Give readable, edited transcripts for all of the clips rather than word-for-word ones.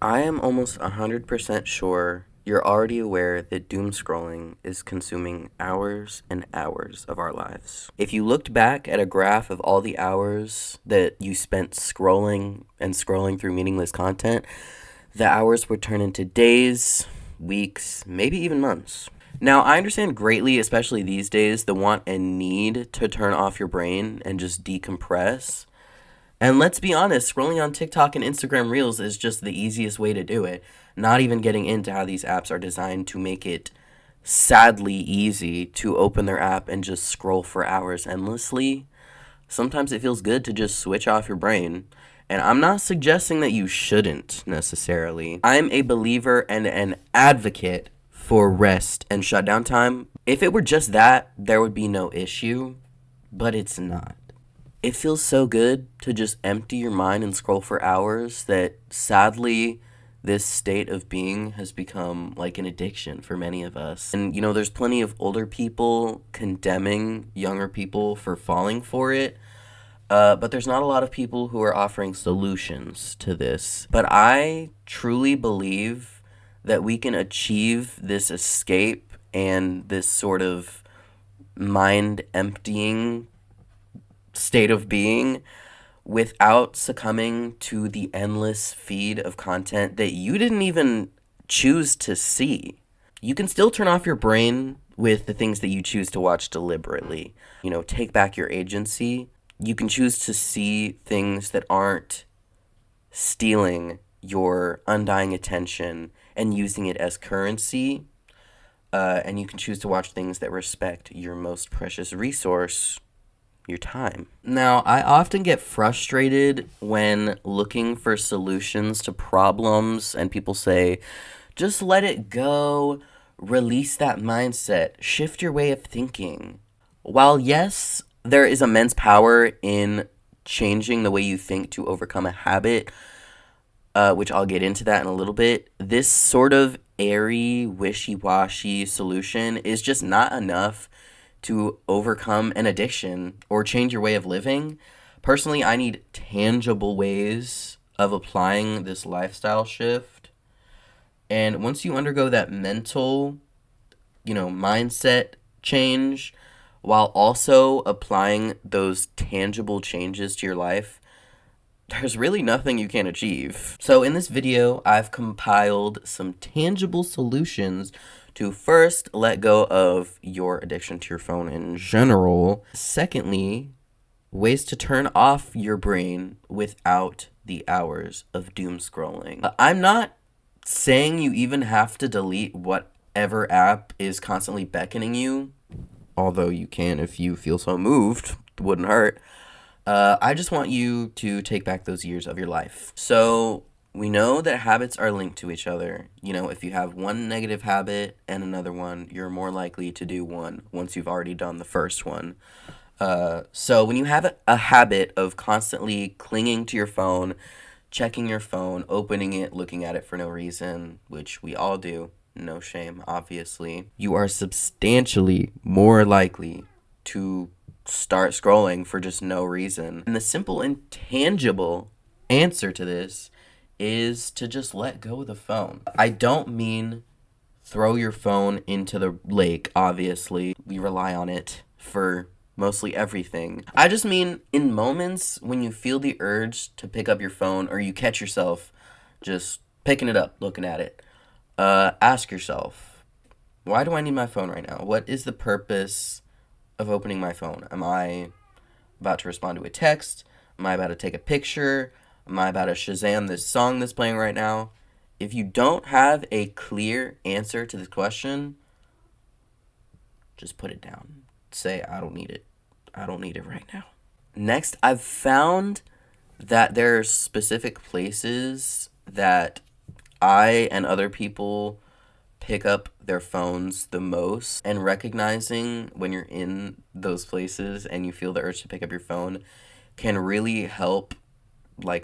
I am almost 100% sure you're already aware that doom scrolling is consuming hours and hours of our lives. If you looked back at a graph of all the hours that you spent scrolling and scrolling through meaningless content, the hours would turn into days, weeks, maybe even months. Now, I understand greatly, especially these days, the want and need to turn off your brain and just decompress. And let's be honest, scrolling on TikTok and Instagram Reels is just the easiest way to do it. Not even getting into how these apps are designed to make it sadly easy to open their app and just scroll for hours endlessly. Sometimes it feels good to just switch off your brain. And I'm not suggesting that you shouldn't necessarily. I'm a believer and an advocate for rest and shutdown time. If it were just that, there would be no issue, but it's not. It feels so good to just empty your mind and scroll for hours that sadly this state of being has become like an addiction for many of us. And there's plenty of older people condemning younger people for falling for it. But there's not a lot of people who are offering solutions to this. But I truly believe that we can achieve this escape and this sort of mind emptying state of being without succumbing to the endless feed of content that you didn't even choose to see. You can still turn off your brain with the things that you choose to watch deliberately. Take back your agency. You can choose to see things that aren't stealing your undying attention and using it as currency. And you can choose to watch things that respect your most precious resource, your time. Now, I often get frustrated when looking for solutions to problems and people say, just let it go, release that mindset, shift your way of thinking. While yes, there is immense power in changing the way you think to overcome a habit, which I'll get into that in a little bit, this sort of airy, wishy-washy solution is just not enough to overcome an addiction or change your way of living. Personally, I need tangible ways of applying this lifestyle shift. And once you undergo that mental, mindset change while also applying those tangible changes to your life, there's really nothing you can't achieve. So in this video, I've compiled some tangible solutions to first let go of your addiction to your phone in general. Secondly, ways to turn off your brain without the hours of doom scrolling. I'm not saying you even have to delete whatever app is constantly beckoning you, although you can if you feel so moved. It wouldn't hurt. I just want you to take back those years of your life. So we know that habits are linked to each other. If you have one negative habit and another one, you're more likely to do one once you've already done the first one. So when you have a habit of constantly clinging to your phone, checking your phone, opening it, looking at it for no reason, which we all do, no shame, obviously, you are substantially more likely to start scrolling for just no reason. And the simple and tangible answer to this is to just let go of the phone. I don't mean throw your phone into the lake, obviously. We rely on it for mostly everything. I just mean in moments when you feel the urge to pick up your phone or you catch yourself just picking it up, looking at it, ask yourself, why do I need my phone right now? What is the purpose of opening my phone? Am I about to respond to a text? Am I about to take a picture? Am I about to Shazam this song that's playing right now? If you don't have a clear answer to this question, just put it down. Say, I don't need it. I don't need it right now. Next, I've found that there are specific places that I and other people pick up their phones the most, and recognizing when you're in those places and you feel the urge to pick up your phone can really help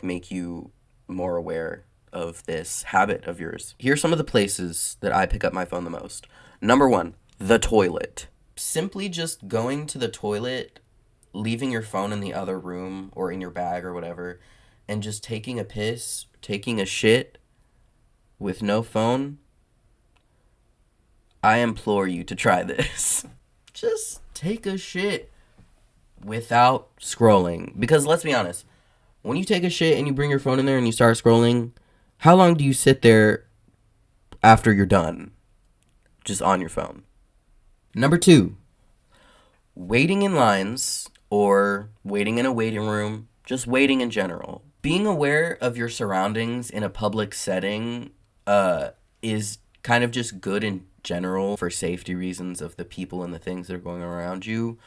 make you more aware of this habit of yours. Here's some of the places that I pick up my phone the most. Number 1, the toilet. Simply just going to the toilet, leaving your phone in the other room or in your bag or whatever, and just taking a piss, taking a shit, with no phone, I implore you to try this. Just take a shit without scrolling. Because let's be honest, when you take a shit and you bring your phone in there and you start scrolling, how long do you sit there after you're done? Just on your phone. Number 2, waiting in lines or waiting in a waiting room, just waiting in general. Being aware of your surroundings in a public setting is kind of just good in general for safety reasons of the people and the things that are going around you.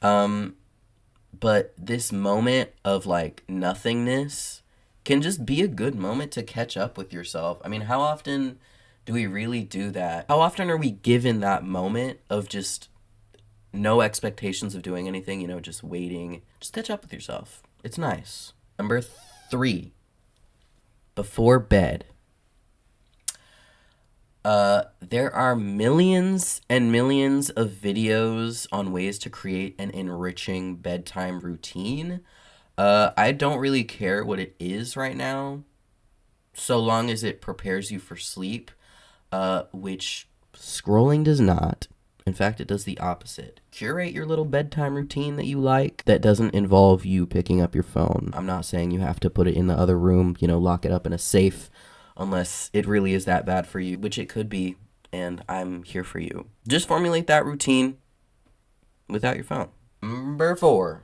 But this moment of like nothingness can just be a good moment to catch up with yourself. I mean, how often do we really do that? How often are we given that moment of just no expectations of doing anything, just waiting? Just catch up with yourself. It's nice. Number 3, before bed. There are millions and millions of videos on ways to create an enriching bedtime routine. I don't really care what it is right now, so long as it prepares you for sleep, which scrolling does not. In fact, it does the opposite. Curate your little bedtime routine that you like that doesn't involve you picking up your phone. I'm not saying you have to put it in the other room, lock it up in a safe, unless it really is that bad for you, which it could be, and I'm here for you. Just formulate that routine without your phone. Number 4,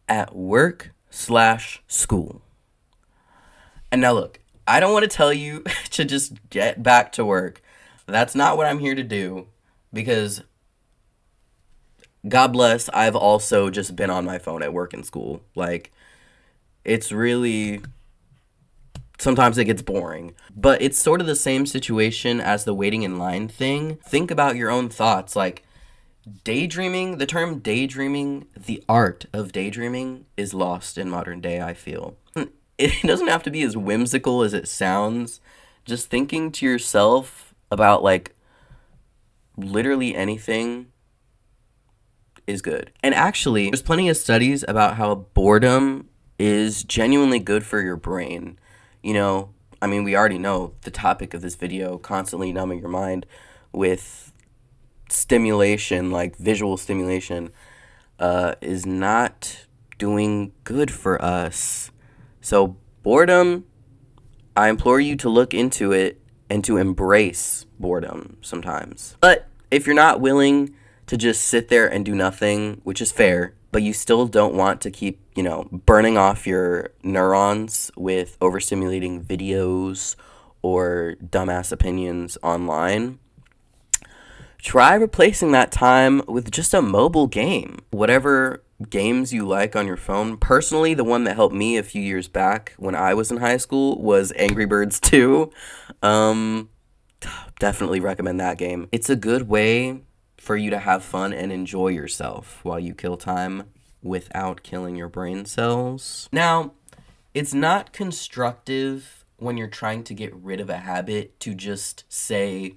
at work/school. And now look, I don't want to tell you to just get back to work. That's not what I'm here to do, because God bless, I've also just been on my phone at work and school. Like, it's really, sometimes it gets boring. But it's sort of the same situation as the waiting in line thing. Think about your own thoughts. Like, daydreaming, the term daydreaming, the art of daydreaming is lost in modern day, I feel. It doesn't have to be as whimsical as it sounds. Just thinking to yourself about, like, literally anything is good. And actually, there's plenty of studies about how boredom is genuinely good for your brain. We already know the topic of this video, constantly numbing your mind with stimulation, like visual stimulation, is not doing good for us. So boredom, I implore you to look into it and to embrace boredom sometimes. But if you're not willing to just sit there and do nothing, which is fair, but you still don't want to keep, burning off your neurons with overstimulating videos or dumbass opinions online, try replacing that time with just a mobile game. Whatever games you like on your phone. Personally, the one that helped me a few years back when I was in high school was Angry Birds 2. Definitely recommend that game. It's a good way for you to have fun and enjoy yourself while you kill time without killing your brain cells. Now, it's not constructive when you're trying to get rid of a habit to just say,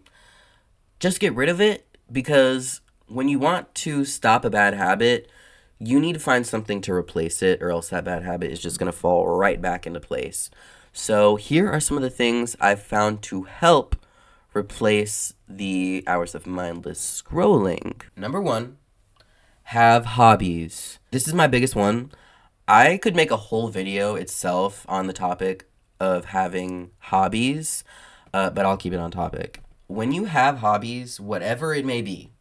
just get rid of it, because when you want to stop a bad habit, you need to find something to replace it, or else that bad habit is just going to fall right back into place. So here are some of the things I've found to help replace the hours of mindless scrolling. Number 1, have hobbies. This is my biggest one. I could make a whole video itself on the topic of having hobbies, but I'll keep it on topic. When you have hobbies, whatever it may be,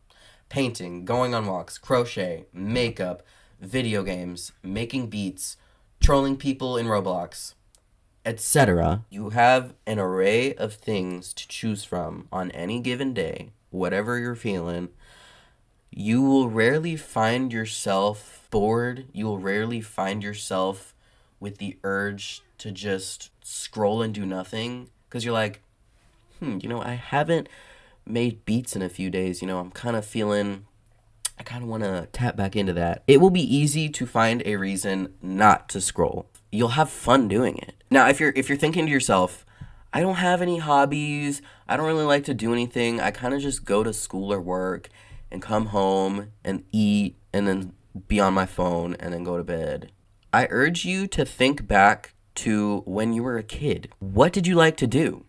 painting, going on walks, crochet, makeup, video games, making beats, trolling people in Roblox, etc. You have an array of things to choose from on any given day, whatever you're feeling. You will rarely find yourself bored. You will rarely find yourself with the urge to just scroll and do nothing, because you're like, I haven't made beats in a few days. I'm kind of feeling, I kind of want to tap back into that. It will be easy to find a reason not to scroll. You'll have fun doing it. Now, if you're thinking to yourself, I don't have any hobbies, I don't really like to do anything, I kind of just go to school or work and come home and eat and then be on my phone and then go to bed, I urge you to think back to when you were a kid. What did you like to do?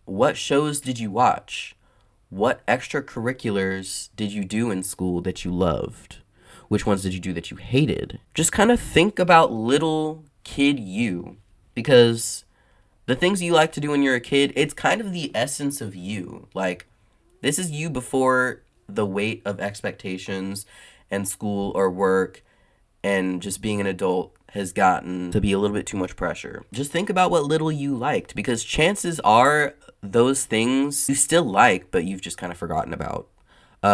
What shows did you watch? What extracurriculars did you do in school that you loved? Which ones did you do that you hated? Just kind of think about little kid you, because the things you like to do when you're a kid, it's kind of the essence of you. Like, this is you before the weight of expectations and school or work and just being an adult has gotten to be a little bit too much pressure. Just think about what little you liked, because chances are those things you still like, but you've just kind of forgotten about.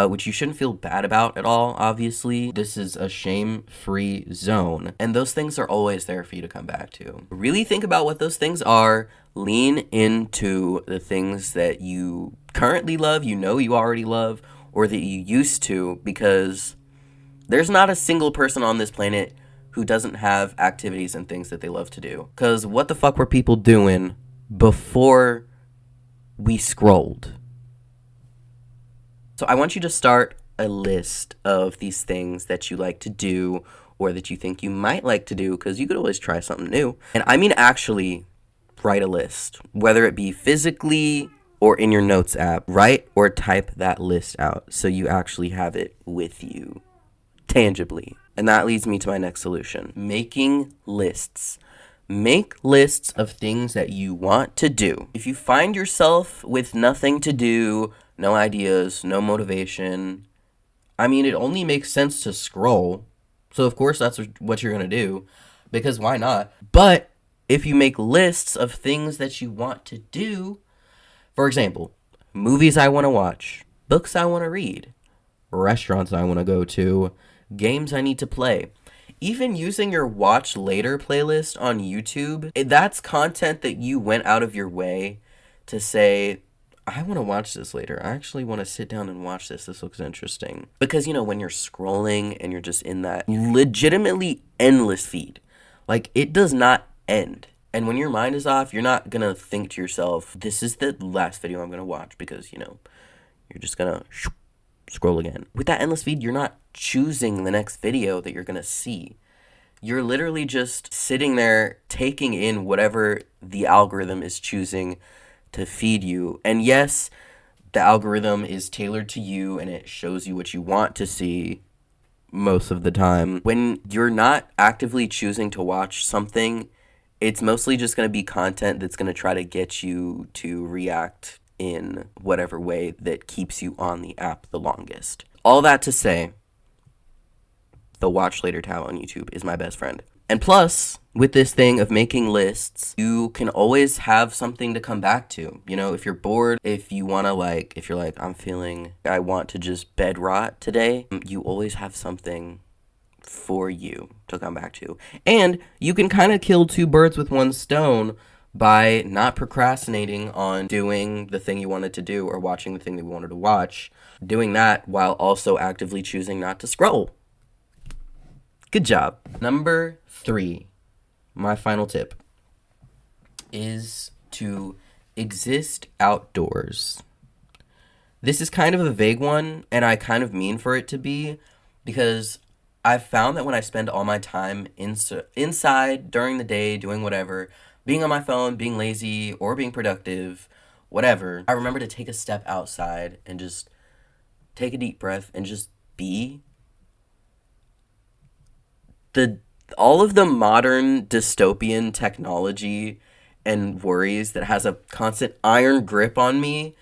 Which you shouldn't feel bad about at all, obviously. This is a shame-free zone, and those things are always there for you to come back to. Really think about what those things are. Lean into the things that you currently love, you know you already love, or that you used to, because there's not a single person on this planet who doesn't have activities and things that they love to do. Because what the fuck were people doing before we scrolled? So I want you to start a list of these things that you like to do or that you think you might like to do, because you could always try something new. And I mean actually write a list, whether it be physically or in your notes app. Write or type that list out so you actually have it with you tangibly. And that leads me to my next solution: making lists. Make lists of things that you want to do. If you find yourself with nothing to do, no ideas, no motivation, I mean, it only makes sense to scroll. So of course that's what you're going to do, because why not? But if you make lists of things that you want to do, for example, movies I want to watch, books I want to read, restaurants I want to go to, games I need to play, even using your watch later playlist on YouTube, that's content that you went out of your way to say, I want to watch this later. I actually want to sit down and watch this. This looks interesting. Because, you know, when you're scrolling and you're just in that legitimately endless feed, like, it does not end. And when your mind is off, you're not going to think to yourself, this is the last video I'm going to watch, because, you know, you're just going to scroll again. With that endless feed, you're not choosing the next video that you're going to see. You're literally just sitting there taking in whatever the algorithm is choosing to feed you. And yes, the algorithm is tailored to you and it shows you what you want to see most of the time. When you're not actively choosing to watch something, it's mostly just going to be content that's going to try to get you to react in whatever way that keeps you on the app the longest. All that to say, the watch later tab on YouTube is my best friend. And plus, with this thing of making lists, you can always have something to come back to. You know, if you're bored, if you want to if you're like, I want to just bed rot today, you always have something for you to come back to. And you can kind of kill two birds with one stone by not procrastinating on doing the thing you wanted to do or watching the thing that you wanted to watch, doing that while also actively choosing not to scroll. Good job. Number 3, my final tip, is to exist outdoors. This is kind of a vague one, and I kind of mean for it to be, because I've found that when I spend all my time inside during the day doing whatever, being on my phone, being lazy, or being productive, whatever, I remember to take a step outside and just take a deep breath and just be. All of the modern dystopian technology and worries that has a constant iron grip on me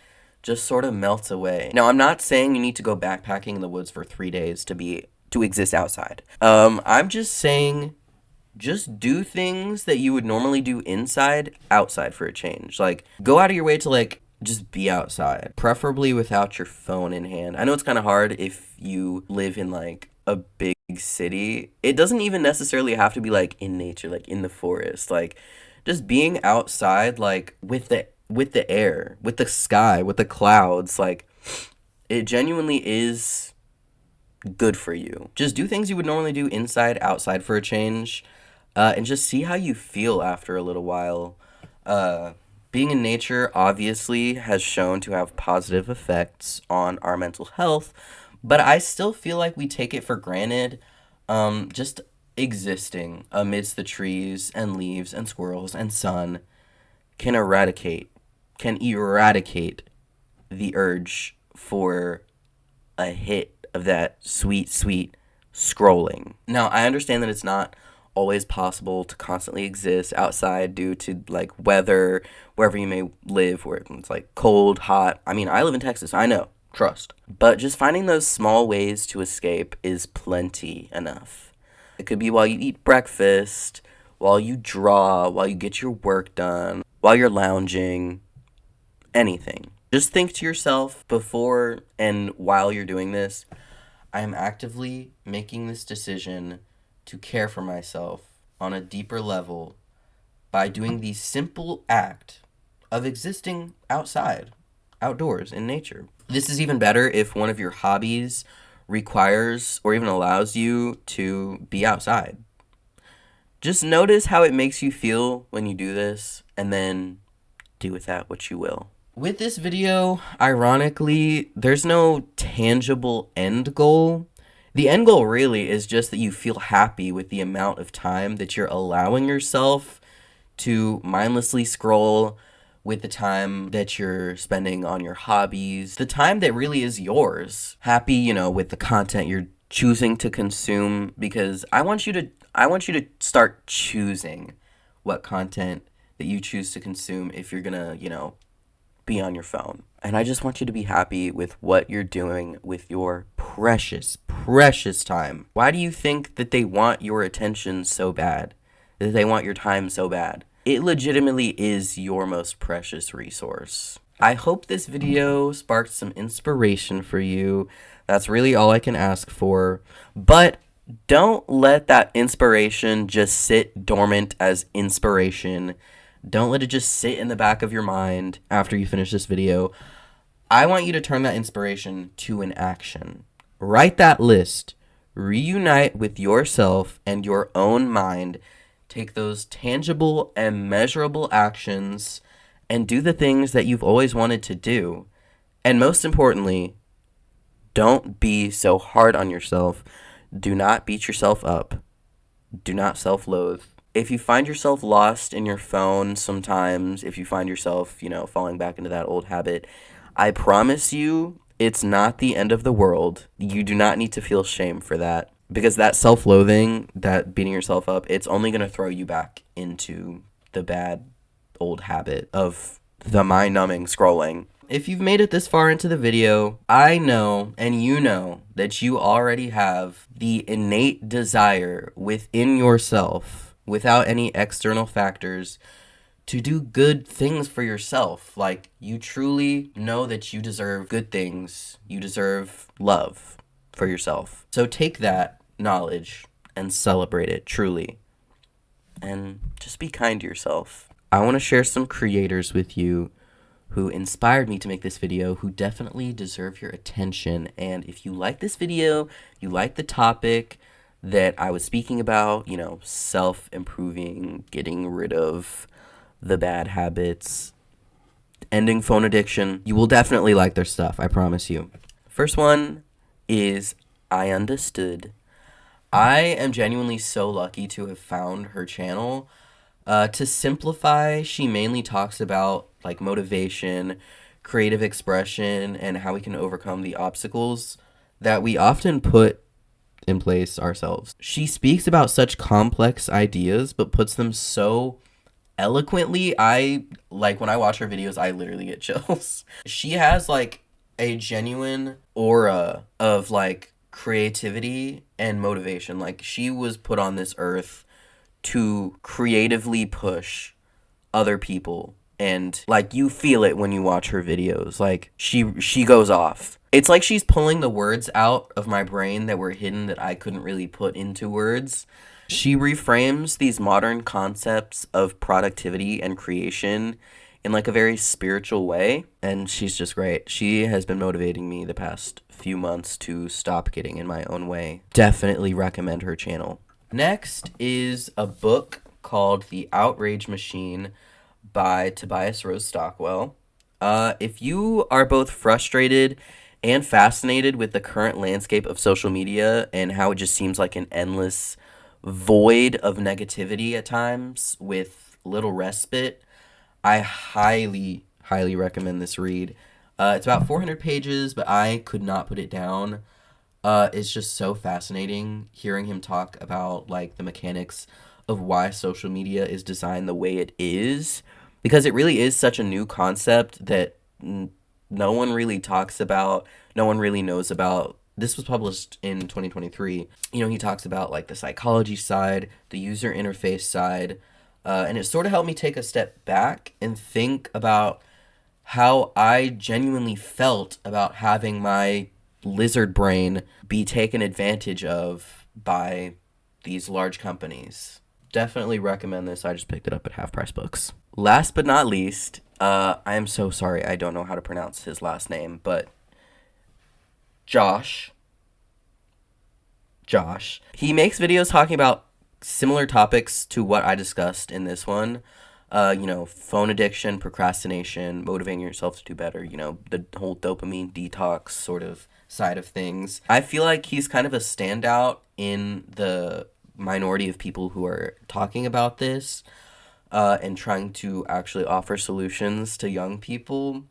just sort of melts away. Now, I'm not saying you need to go backpacking in the woods for 3 days to exist outside. I'm just saying, just do things that you would normally do inside, outside for a change. Like, go out of your way to, just be outside, preferably without your phone in hand. I know it's kind of hard if you live in, a big city. It doesn't even necessarily have to be, in nature, in the forest. Just being outside, with the air, with the sky, with the clouds, it genuinely is good for you. Just do things you would normally do inside, outside for a change, and just see how you feel after a little while. Being in nature obviously has shown to have positive effects on our mental health, but I still feel like we take it for granted. Just existing amidst the trees and leaves and squirrels and sun can eradicate the urge for a hit of that sweet, sweet scrolling. Now, I understand that it's not always possible to constantly exist outside due to like weather, wherever you may live, where it's like cold, hot. I mean, I live in Texas, I know, trust. But just finding those small ways to escape is plenty enough. It could be while you eat breakfast, while you draw, while you get your work done, while you're lounging, anything. Just think to yourself before and while you're doing this, I am actively making this decision to care for myself on a deeper level by doing the simple act of existing outside, outdoors, in nature. This is even better if one of your hobbies requires or even allows you to be outside. Just notice how it makes you feel when you do this, and then do with that what you will. With this video, ironically, there's no tangible end goal. The end goal really is just that you feel happy with the amount of time that you're allowing yourself to mindlessly scroll, with the time that you're spending on your hobbies, the time that really is yours. Happy, with the content you're choosing to consume, because I want you to start choosing what content that you choose to consume if you're gonna, be on your phone. And I just want you to be happy with what you're doing with your precious, precious time. Why do you think that they want your attention so bad? That they want your time so bad? It legitimately is your most precious resource. I hope this video sparked some inspiration for you. That's really all I can ask for. But don't let that inspiration just sit dormant as inspiration. Don't let it just sit in the back of your mind after you finish this video. I want you to turn that inspiration to an action. Write that list. Reunite with yourself and your own mind. Take those tangible and measurable actions and do the things that you've always wanted to do. And most importantly, don't be so hard on yourself. Do not beat yourself up. Do not self-loathe. If you find yourself lost in your phone sometimes, if you find yourself, falling back into that old habit, I promise you it's not the end of the world. You do not need to feel shame for that. Because that self-loathing, that beating yourself up, it's only going to throw you back into the bad old habit of the mind-numbing scrolling. If you've made it this far into the video, I know and you know that you already have the innate desire within yourself, without any external factors, to do good things for yourself. Like, you truly know that you deserve good things. You deserve love for yourself. So take that knowledge and celebrate it truly. And just be kind to yourself. I want to share some creators with you who inspired me to make this video, who definitely deserve your attention. And if you like this video, you like the topic that I was speaking about, self-improving, getting rid of the bad habits, ending phone addiction, you will definitely like their stuff, I promise you. First one is I Understood. I am genuinely so lucky to have found her channel. To simplify, she mainly talks about like motivation, creative expression, and how we can overcome the obstacles that we often put in place ourselves. She speaks about such complex ideas, but puts them so eloquently. When I watch her videos, I literally get chills. She has like a genuine aura of like creativity and motivation. Like, she was put on this earth to creatively push other people, and like, you feel it when you watch her videos. Like, she goes off. It's like she's pulling the words out of my brain that were hidden, that I couldn't really put into words. She reframes these modern concepts of productivity and creation in like a very spiritual way, and she's just great. She has been motivating me the past few months to stop getting in my own way. Definitely recommend her channel. Next is a book called The Outrage Machine by Tobias Rose Stockwell. If you are both frustrated and fascinated with the current landscape of social media and how it just seems like an endless void of negativity at times with little respite. I highly, highly recommend this read. It's about 400 pages, but I could not put it down. It's just so fascinating hearing him talk about like the mechanics of why social media is designed the way it is, because it really is such a new concept that no one really talks about, no one really knows about. This was published in 2023. You know, he talks about like the psychology side, the user interface side, and it sort of helped me take a step back and think about how I genuinely felt about having my lizard brain be taken advantage of by these large companies. Definitely recommend this. I just picked it up at Half Price Books. Last but not least, I am so sorry I don't know how to pronounce his last name, but Josh. Josh. He makes videos talking about similar topics to what I discussed in this one. Phone addiction, procrastination, motivating yourself to do better, the whole dopamine detox sort of side of things. I feel like he's kind of a standout in the minority of people who are talking about this and trying to actually offer solutions to young people.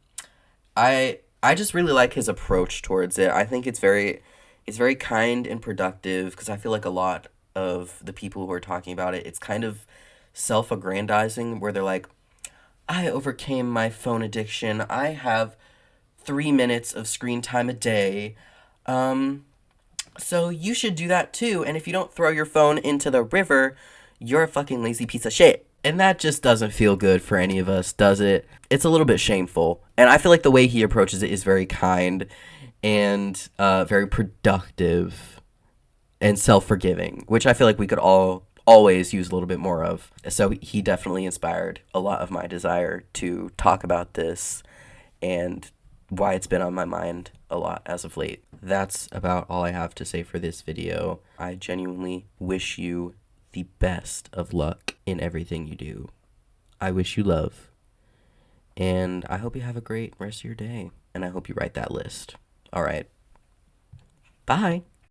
I just really like his approach towards it. I think it's very kind and productive, because I feel like a lot of the people who are talking about it, it's kind of self-aggrandizing, where they're like, I overcame my phone addiction. I have 3 minutes of screen time a day. So you should do that too. And if you don't throw your phone into the river, you're a fucking lazy piece of shit. And that just doesn't feel good for any of us, does it? It's a little bit shameful. And I feel like the way he approaches it is very kind and very productive and self-forgiving, which I feel like we could all always use a little bit more of. So he definitely inspired a lot of my desire to talk about this and why it's been on my mind a lot as of late. That's about all I have to say for this video. I genuinely wish you the best of luck in everything you do. I wish you love. And I hope you have a great rest of your day. And I hope you write that list. All right. Bye.